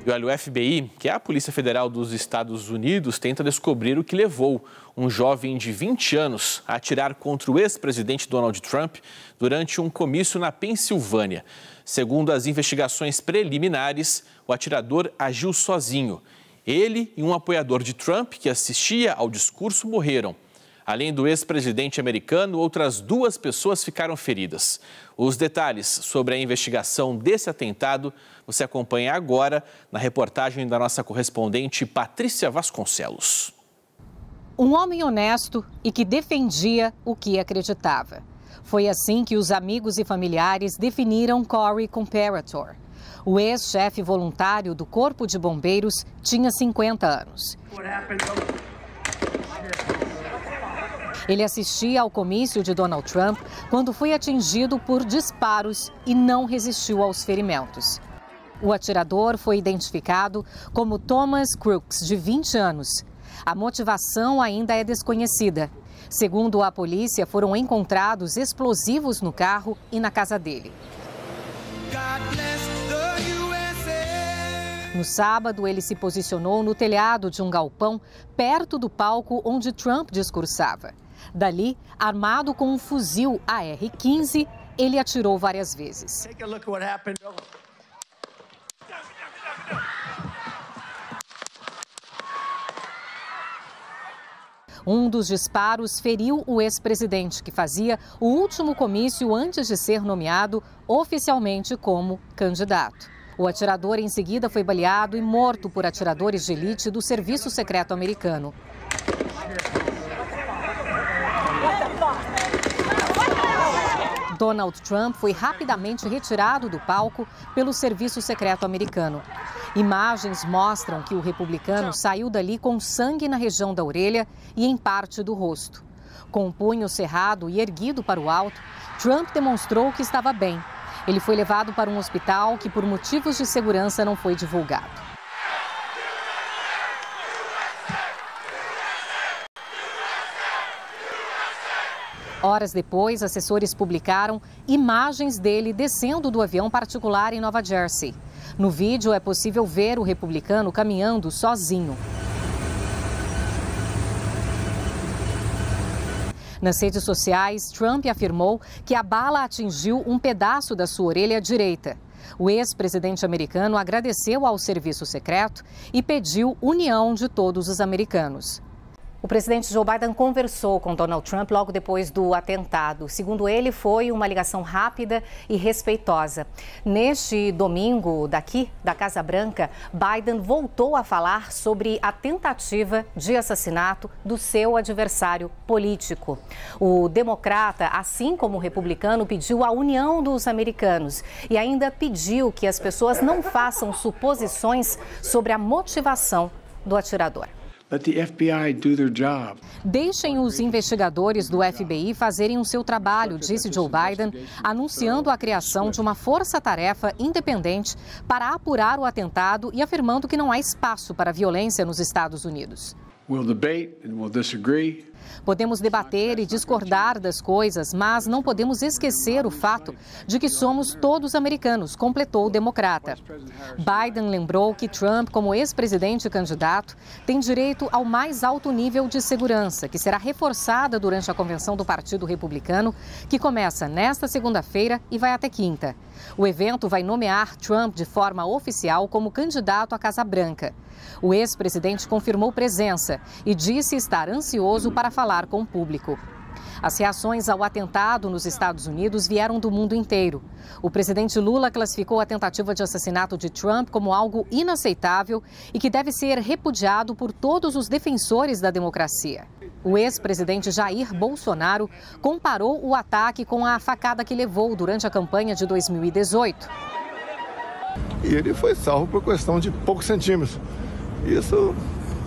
E olha, o FBI, que é a Polícia Federal dos Estados Unidos, tenta descobrir o que levou um jovem de 20 anos a atirar contra o ex-presidente Donald Trump durante um comício na Pensilvânia. Segundo as investigações preliminares, o atirador agiu sozinho. Ele e um apoiador de Trump que assistia ao discurso morreram. Além do ex-presidente americano, outras 2 pessoas ficaram feridas. Os detalhes sobre a investigação desse atentado você acompanha agora na reportagem da nossa correspondente Patrícia Vasconcelos. Um homem honesto e que defendia o que acreditava. Foi assim que os amigos e familiares definiram Corey Comparator. O ex-chefe voluntário do Corpo de Bombeiros tinha 50 anos. Ele assistia ao comício de Donald Trump quando foi atingido por disparos e não resistiu aos ferimentos. O atirador foi identificado como Thomas Crooks, de 20 anos. A motivação ainda é desconhecida. Segundo a polícia, foram encontrados explosivos no carro e na casa dele. No sábado, ele se posicionou no telhado de um galpão perto do palco onde Trump discursava. Dali, armado com um fuzil AR-15, ele atirou várias vezes. Um dos disparos feriu o ex-presidente, que fazia o último comício antes de ser nomeado oficialmente como candidato. O atirador em seguida foi baleado e morto por atiradores de elite do Serviço Secreto americano. Donald Trump foi rapidamente retirado do palco pelo Serviço Secreto americano. Imagens mostram que o republicano saiu dali com sangue na região da orelha e em parte do rosto. Com o punho cerrado e erguido para o alto, Trump demonstrou que estava bem. Ele foi levado para um hospital que, por motivos de segurança, não foi divulgado. Horas depois, assessores publicaram imagens dele descendo do avião particular em Nova Jersey. No vídeo é possível ver o republicano caminhando sozinho. Nas redes sociais, Trump afirmou que a bala atingiu um pedaço da sua orelha direita. O ex-presidente americano agradeceu ao serviço secreto e pediu união de todos os americanos. O presidente Joe Biden conversou com Donald Trump logo depois do atentado. Segundo ele, foi uma ligação rápida e respeitosa. Neste domingo, daqui da Casa Branca, Biden voltou a falar sobre a tentativa de assassinato do seu adversário político. O democrata, assim como o republicano, pediu a união dos americanos e ainda pediu que as pessoas não façam suposições sobre a motivação do atirador. Let the FBI do their job. Deixem os investigadores do FBI fazerem o seu trabalho, disse Joe Biden, anunciando a criação de uma força-tarefa independente para apurar o atentado e afirmando que não há espaço para violência nos Estados Unidos. We'll debate and we'll disagree. Podemos debater e discordar das coisas, mas não podemos esquecer o fato de que somos todos americanos, completou o democrata. Biden lembrou que Trump, como ex-presidente e candidato, tem direito ao mais alto nível de segurança, que será reforçada durante a convenção do Partido Republicano, que começa nesta segunda-feira e vai até quinta. O evento vai nomear Trump de forma oficial como candidato à Casa Branca. O ex-presidente confirmou presença e disse estar ansioso para falar com o público. As reações ao atentado nos Estados Unidos vieram do mundo inteiro. O presidente Lula classificou a tentativa de assassinato de Trump como algo inaceitável e que deve ser repudiado por todos os defensores da democracia. O ex-presidente Jair Bolsonaro comparou o ataque com a facada que levou durante a campanha de 2018. E ele foi salvo por questão de poucos centímetros. Isso,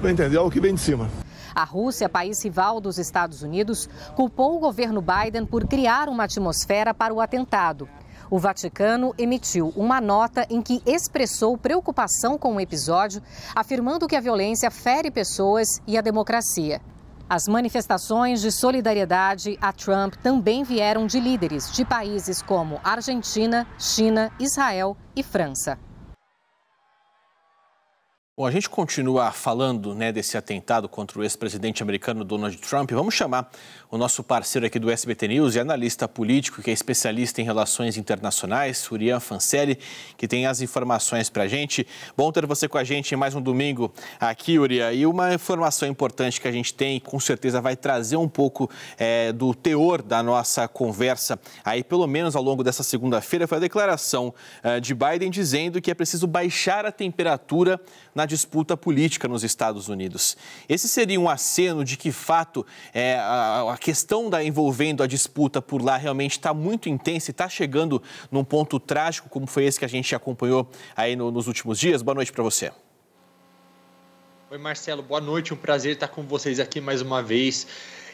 para entender, é o que vem de cima. A Rússia, país rival dos Estados Unidos, culpou o governo Biden por criar uma atmosfera para o atentado. O Vaticano emitiu uma nota em que expressou preocupação com o episódio, afirmando que a violência fere pessoas e a democracia. As manifestações de solidariedade a Trump também vieram de líderes de países como Argentina, China, Israel e França. Bom, a gente continua falando, desse atentado contra o ex-presidente americano Donald Trump. Vamos chamar o nosso parceiro aqui do SBT News e analista político, que é especialista em relações internacionais, Urian Fancelli, que tem as informações para a gente. Bom ter você com a gente em mais um domingo aqui, Urian. E uma informação importante que a gente tem, com certeza vai trazer um pouco do teor da nossa conversa, aí pelo menos ao longo dessa segunda-feira, foi a declaração de Biden dizendo que é preciso baixar a temperatura na disputa política nos Estados Unidos. Esse seria um aceno de que, fato, a questão envolvendo a disputa por lá realmente está muito intensa e está chegando num ponto trágico, como foi esse que a gente acompanhou aí nos últimos dias. Boa noite para você. Oi, Marcelo. Boa noite. Um prazer estar com vocês aqui mais uma vez.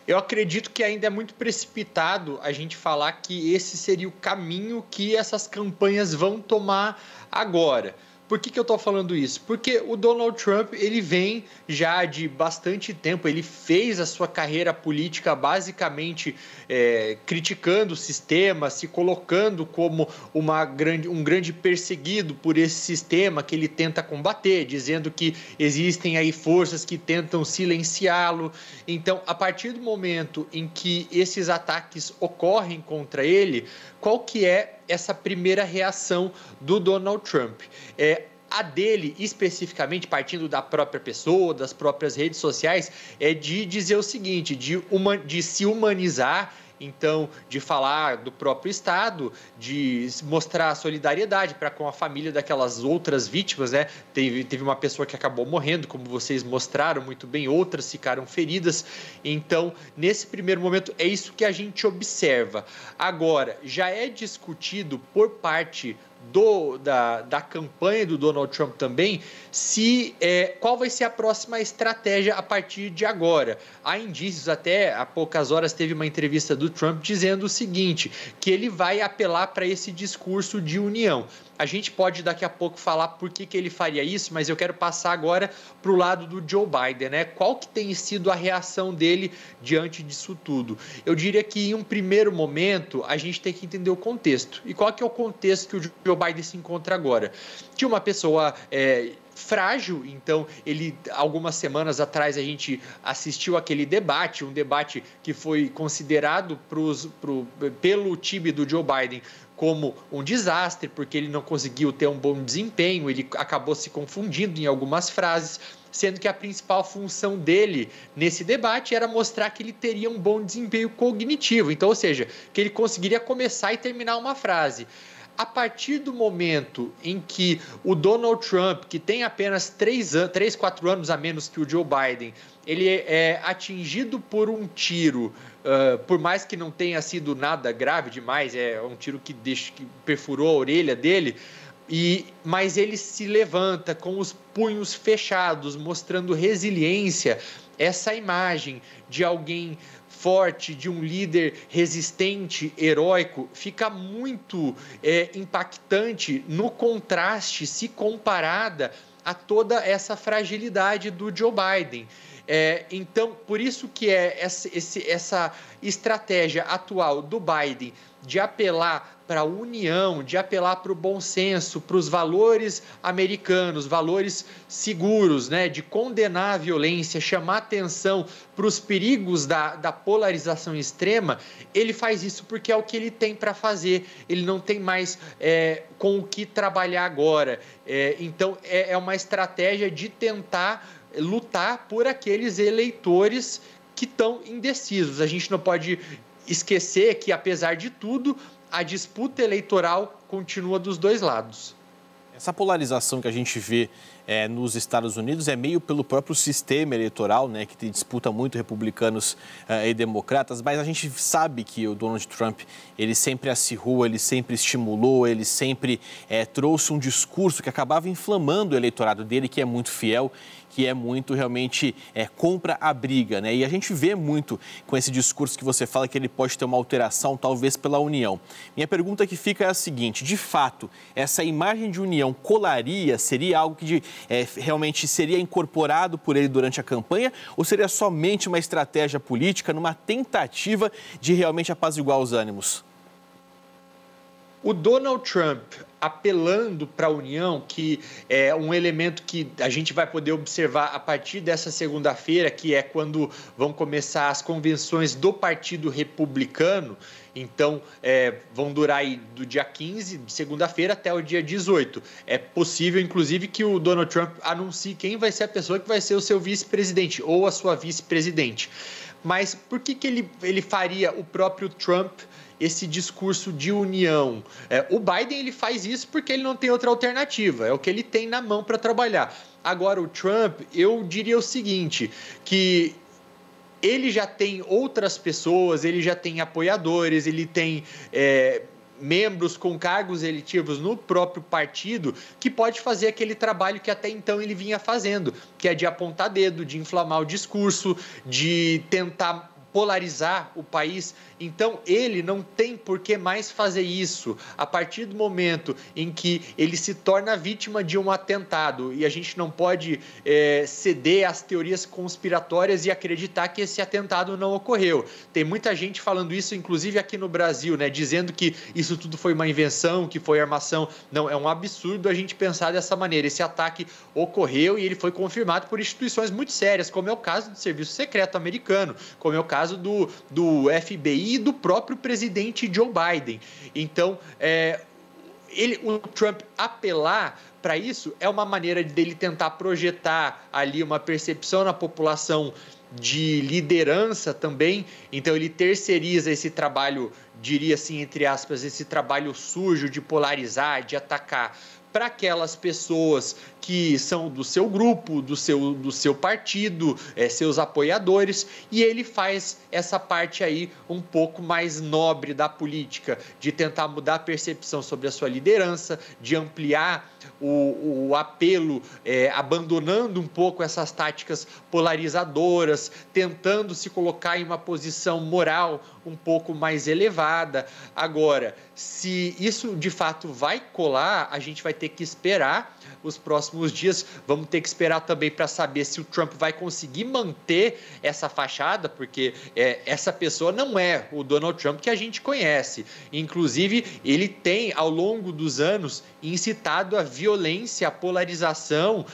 Eu acredito que ainda é muito precipitado a gente falar que esse seria o caminho que essas campanhas vão tomar agora. Por que eu estou falando isso? Porque o Donald Trump, ele vem já de bastante tempo, ele fez a sua carreira política basicamente criticando o sistema, se colocando como um grande perseguido por esse sistema que ele tenta combater, dizendo que existem aí forças que tentam silenciá-lo. Então, a partir do momento em que esses ataques ocorrem contra ele, qual que é essa primeira reação do Donald Trump? A dele, especificamente, partindo da própria pessoa, das próprias redes sociais, é de dizer o seguinte, de se humanizar, então, de falar do próprio Estado, de mostrar solidariedade para com a família daquelas outras vítimas, né? Teve uma pessoa que acabou morrendo, como vocês mostraram muito bem, outras ficaram feridas. Então, nesse primeiro momento, é isso que a gente observa. Agora, já é discutido por parte da campanha do Donald Trump também, qual vai ser a próxima estratégia a partir de agora. Há indícios, até há poucas horas teve uma entrevista do Trump dizendo o seguinte, que ele vai apelar para esse discurso de união. A gente pode daqui a pouco falar por que ele faria isso, mas eu quero passar agora para o lado do Joe Biden, né? Qual que tem sido a reação dele diante disso tudo? Eu diria que em um primeiro momento a gente tem que entender o contexto. E qual que é o contexto que o Joe Biden se encontra agora? De uma pessoa frágil, então algumas semanas atrás a gente assistiu aquele debate, um debate que foi considerado pelo time do Joe Biden como um desastre, porque ele não conseguiu ter um bom desempenho, ele acabou se confundindo em algumas frases, sendo que a principal função dele nesse debate era mostrar que ele teria um bom desempenho cognitivo, então, ou seja, que ele conseguiria começar e terminar uma frase. A partir do momento em que o Donald Trump, que tem apenas 4 anos a menos que o Joe Biden, ele é atingido por um tiro, por mais que não tenha sido nada grave demais, é um tiro que perfurou a orelha dele, mas ele se levanta com os punhos fechados, mostrando resiliência, essa imagem de alguém forte, de um líder resistente, heróico, fica muito impactante no contraste, se comparada a toda essa fragilidade do Joe Biden. Então, por isso que essa estratégia atual do Biden de apelar para a união, de apelar para o bom senso, para os valores americanos, valores seguros, né, de condenar a violência, chamar atenção para os perigos da polarização extrema, ele faz isso porque é o que ele tem para fazer, ele não tem mais com o que trabalhar agora. Então, é uma estratégia de tentar lutar por aqueles eleitores que estão indecisos. A gente não pode esquecer que, apesar de tudo, a disputa eleitoral continua dos dois lados. Essa polarização que a gente vê nos Estados Unidos é meio pelo próprio sistema eleitoral, né, que disputa muito republicanos e democratas, mas a gente sabe que o Donald Trump, ele sempre acirrou, ele sempre estimulou, ele sempre trouxe um discurso que acabava inflamando o eleitorado dele, que é muito fiel, que é muito realmente compra a briga, né? E a gente vê muito com esse discurso que você fala que ele pode ter uma alteração, talvez pela união. Minha pergunta que fica é a seguinte, de fato, essa imagem de união colaria, seria algo que realmente seria incorporado por ele durante a campanha ou seria somente uma estratégia política numa tentativa de realmente apaziguar os ânimos? O Donald Trump apelando para a União, que é um elemento que a gente vai poder observar a partir dessa segunda-feira, que é quando vão começar as convenções do Partido Republicano. Então, vão durar aí do dia 15, de segunda-feira, até o dia 18. É possível, inclusive, que o Donald Trump anuncie quem vai ser a pessoa que vai ser o seu vice-presidente ou a sua vice-presidente. Mas por que ele faria, o próprio Trump, esse discurso de união? O Biden ele faz isso porque ele não tem outra alternativa, é o que ele tem na mão para trabalhar. Agora, o Trump, eu diria o seguinte, que ele já tem outras pessoas, ele já tem apoiadores, ele tem membros com cargos eletivos no próprio partido que pode fazer aquele trabalho que até então ele vinha fazendo, que é de apontar dedo, de inflamar o discurso, de tentar polarizar o país. Então, ele não tem por que mais fazer isso a partir do momento em que ele se torna vítima de um atentado. E a gente não pode ceder às teorias conspiratórias e acreditar que esse atentado não ocorreu. Tem muita gente falando isso, inclusive aqui no Brasil, né, dizendo que isso tudo foi uma invenção, que foi armação. Não, é um absurdo a gente pensar dessa maneira. Esse ataque ocorreu e ele foi confirmado por instituições muito sérias, como é o caso do Serviço Secreto americano, como é o caso do FBI e do próprio presidente Joe Biden. Então, o Trump apelar para isso é uma maneira dele tentar projetar ali uma percepção na população de liderança também. Então, ele terceiriza esse trabalho, diria assim, entre aspas, esse trabalho sujo de polarizar, de atacar, para aquelas pessoas que são do seu grupo, do seu partido, seus apoiadores, e ele faz essa parte aí um pouco mais nobre da política, de tentar mudar a percepção sobre a sua liderança, de ampliar o apelo, abandonando um pouco essas táticas polarizadoras, tentando se colocar em uma posição moral um pouco mais elevada. Agora, se isso de fato vai colar, a gente vai ter que esperar os próximos dias. Vamos ter que esperar também para saber se o Trump vai conseguir manter essa fachada, porque essa pessoa não é o Donald Trump que a gente conhece. Inclusive, ele tem, ao longo dos anos, incitado a violência, a polarização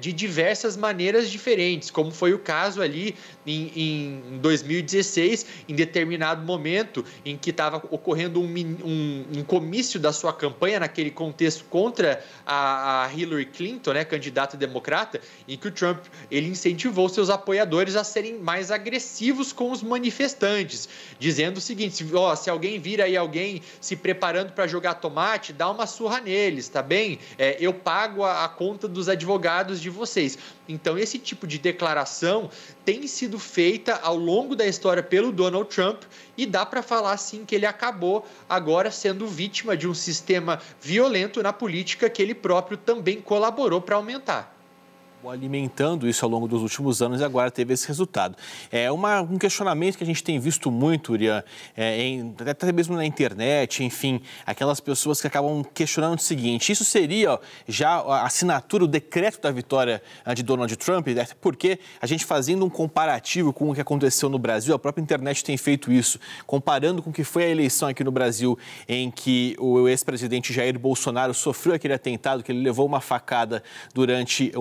de diversas maneiras diferentes, como foi o caso ali em 2016, em determinado momento em que estava ocorrendo um comício da sua campanha, naquele contexto contra a Hillary Clinton, né, candidata democrata, em que o Trump ele incentivou seus apoiadores a serem mais agressivos com os manifestantes, dizendo o seguinte: se alguém vir aí alguém se preparando para jogar tomate, dá uma surra neles, tá bem? Eu pago a conta dos advogados de vocês. Então, esse tipo de declaração tem sido feita ao longo da história pelo Donald Trump e dá para falar, sim, que ele acabou agora sendo vítima de um sistema violento na política que ele próprio também colaborou para aumentar. Alimentando isso ao longo dos últimos anos e agora teve esse resultado. Um questionamento que a gente tem visto muito, Urian, até mesmo na internet, enfim, aquelas pessoas que acabam questionando o seguinte: isso seria já a assinatura, o decreto da vitória de Donald Trump? Porque a gente fazendo um comparativo com o que aconteceu no Brasil, a própria internet tem feito isso, comparando com o que foi a eleição aqui no Brasil, em que o ex-presidente Jair Bolsonaro sofreu aquele atentado, que ele levou uma facada durante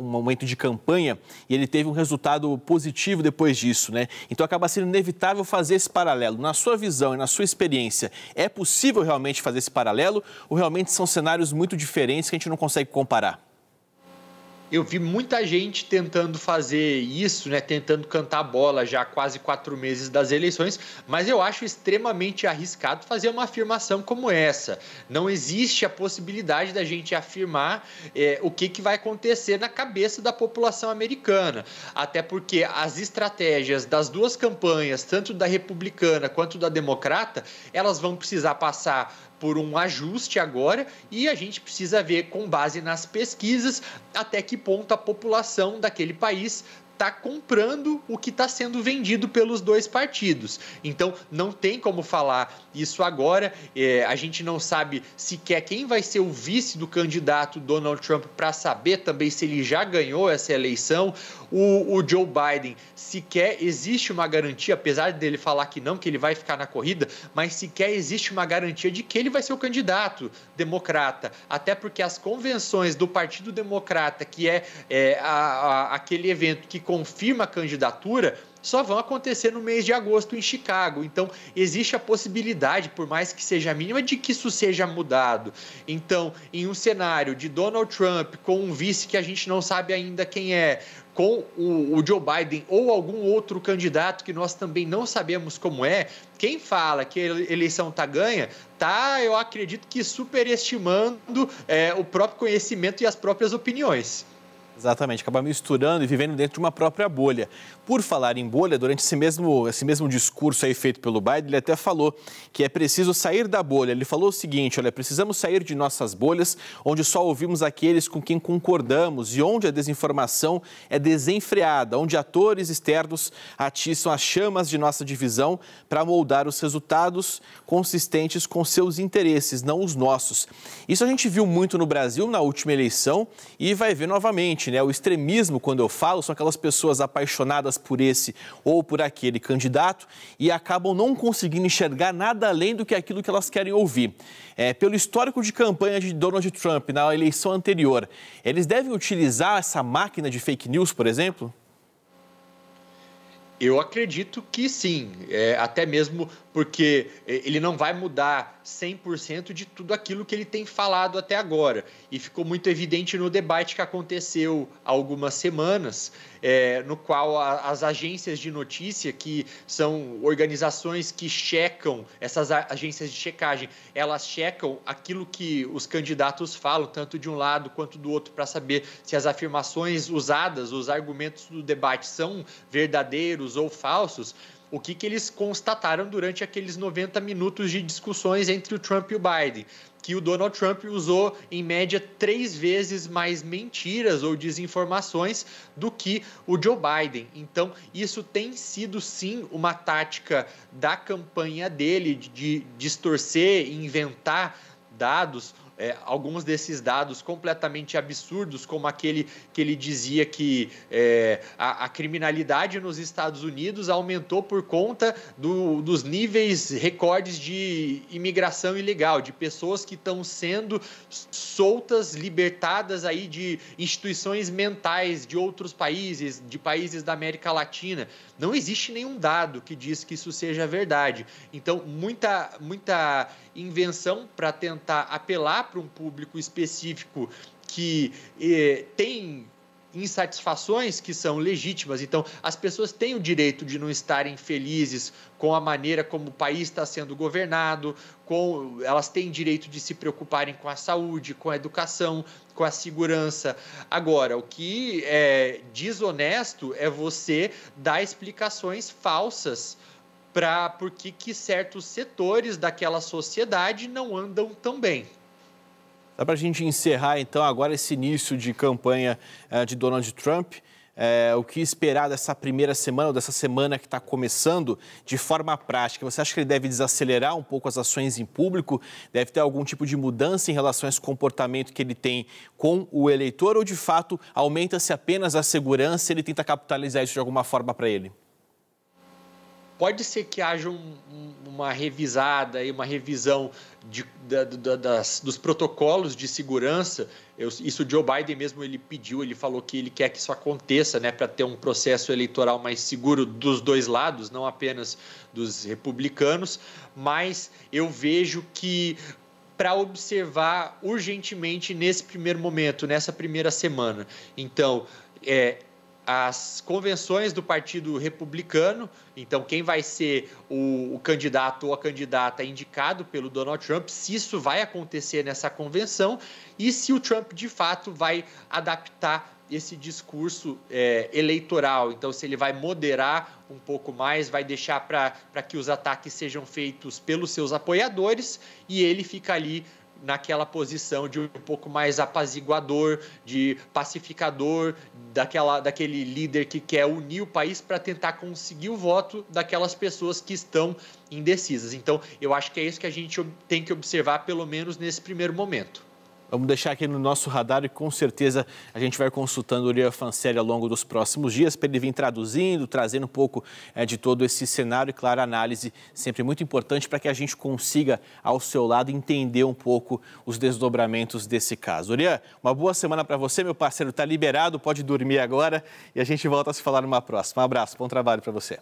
um momento de campanha e ele teve um resultado positivo depois disso, né? Então acaba sendo inevitável fazer esse paralelo. Na sua visão e na sua experiência, é possível realmente fazer esse paralelo ou realmente são cenários muito diferentes que a gente não consegue comparar? Eu vi muita gente tentando fazer isso, né, tentando cantar bola já há quase 4 meses das eleições, mas eu acho extremamente arriscado fazer uma afirmação como essa. Não existe a possibilidade da gente afirmar o que vai acontecer na cabeça da população americana, até porque as estratégias das duas campanhas, tanto da republicana quanto da democrata, elas vão precisar passar por um ajuste agora e a gente precisa ver, com base nas pesquisas, até que ponto a população daquele país está comprando o que está sendo vendido pelos dois partidos. Então, não tem como falar isso agora. A gente não sabe sequer quem vai ser o vice do candidato Donald Trump para saber também se ele já ganhou essa eleição. O Joe Biden, sequer existe uma garantia, apesar dele falar que não, que ele vai ficar na corrida, mas sequer existe uma garantia de que ele vai ser o candidato democrata. Até porque as convenções do Partido Democrata, que é aquele evento que confirma a candidatura, só vão acontecer no mês de agosto em Chicago. Então, existe a possibilidade, por mais que seja mínima, de que isso seja mudado. Então, em um cenário de Donald Trump com um vice que a gente não sabe ainda quem é, com o Joe Biden ou algum outro candidato que nós também não sabemos como é, quem fala que a eleição está ganha, eu acredito que superestimando o próprio conhecimento e as próprias opiniões. Exatamente, acaba misturando e vivendo dentro de uma própria bolha. Por falar em bolha, durante esse mesmo discurso aí feito pelo Biden, ele até falou que é preciso sair da bolha. Ele falou o seguinte, olha, precisamos sair de nossas bolhas, onde só ouvimos aqueles com quem concordamos e onde a desinformação é desenfreada, onde atores externos atiçam as chamas de nossa divisão para moldar os resultados consistentes com seus interesses, não os nossos. Isso a gente viu muito no Brasil na última eleição e vai ver novamente. O extremismo, quando eu falo, são aquelas pessoas apaixonadas por esse ou por aquele candidato e acabam não conseguindo enxergar nada além do que aquilo que elas querem ouvir. Pelo histórico de campanha de Donald Trump na eleição anterior, eles devem utilizar essa máquina de fake news, por exemplo? Eu acredito que sim, até mesmo porque ele não vai mudar 100% de tudo aquilo que ele tem falado até agora. E ficou muito evidente no debate que aconteceu há algumas semanas, no qual as agências de notícia, que são organizações que checam, essas agências de checagem, elas checam aquilo que os candidatos falam, tanto de um lado quanto do outro, para saber se as afirmações usadas, os argumentos do debate são verdadeiros ou falsos. O que eles constataram durante aqueles 90 minutos de discussões entre o Trump e o Biden? Que o Donald Trump usou, em média, 3 vezes mais mentiras ou desinformações do que o Joe Biden. Então, isso tem sido, sim, uma tática da campanha dele de distorcer e inventar dados. Alguns desses dados completamente absurdos, como aquele que ele dizia que a criminalidade nos Estados Unidos aumentou por conta dos níveis recordes de imigração ilegal, de pessoas que estão sendo soltas, libertadas aí de instituições mentais de outros países, de países da América Latina. Não existe nenhum dado que diz que isso seja verdade. Então, muita invenção para tentar apelar para um público específico que tem insatisfações que são legítimas. Então, as pessoas têm o direito de não estarem felizes com a maneira como o país está sendo governado, elas têm direito de se preocuparem com a saúde, com a educação, com a segurança. Agora, o que é desonesto é você dar explicações falsas para por que certos setores daquela sociedade não andam tão bem. Dá para a gente encerrar, então, agora esse início de campanha de Donald Trump. O que esperar dessa primeira semana, ou dessa semana que está começando, de forma prática? Você acha que ele deve desacelerar um pouco as ações em público? Deve ter algum tipo de mudança em relação a esse comportamento que ele tem com o eleitor? Ou, de fato, aumenta-se apenas a segurança e ele tenta capitalizar isso de alguma forma para ele? Pode ser que haja uma revisada e uma revisão dos protocolos de segurança. Isso o Joe Biden mesmo ele pediu, ele falou que ele quer que isso aconteça, para ter um processo eleitoral mais seguro dos dois lados, não apenas dos republicanos, mas eu vejo que para observar urgentemente nesse primeiro momento, nessa primeira semana. Então, as convenções do Partido Republicano, então quem vai ser o candidato ou a candidata indicado pelo Donald Trump, se isso vai acontecer nessa convenção e se o Trump de fato vai adaptar esse discurso eleitoral. Então, se ele vai moderar um pouco mais, vai deixar para que os ataques sejam feitos pelos seus apoiadores e ele fica ali naquela posição de um pouco mais apaziguador, de pacificador, daquele líder que quer unir o país para tentar conseguir o voto daquelas pessoas que estão indecisas. Então, eu acho que é isso que a gente tem que observar, pelo menos nesse primeiro momento. Vamos deixar aqui no nosso radar e com certeza a gente vai consultando o Uriel Fancelli ao longo dos próximos dias para ele vir traduzindo, trazendo um pouco de todo esse cenário e, claro, análise sempre muito importante para que a gente consiga, ao seu lado, entender um pouco os desdobramentos desse caso. Uriel, uma boa semana para você, meu parceiro, está liberado, pode dormir agora e a gente volta a se falar numa próxima. Um abraço, bom trabalho para você.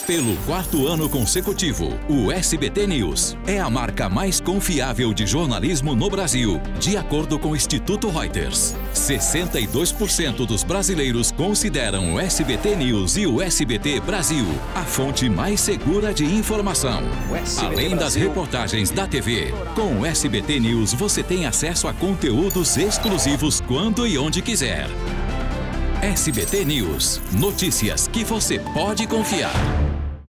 Pelo 4º ano consecutivo, o SBT News é a marca mais confiável de jornalismo no Brasil, de acordo com o Instituto Reuters. 62% dos brasileiros consideram o SBT News e o SBT Brasil a fonte mais segura de informação. Além das reportagens da TV, com o SBT News você tem acesso a conteúdos exclusivos quando e onde quiser. SBT News, notícias que você pode confiar.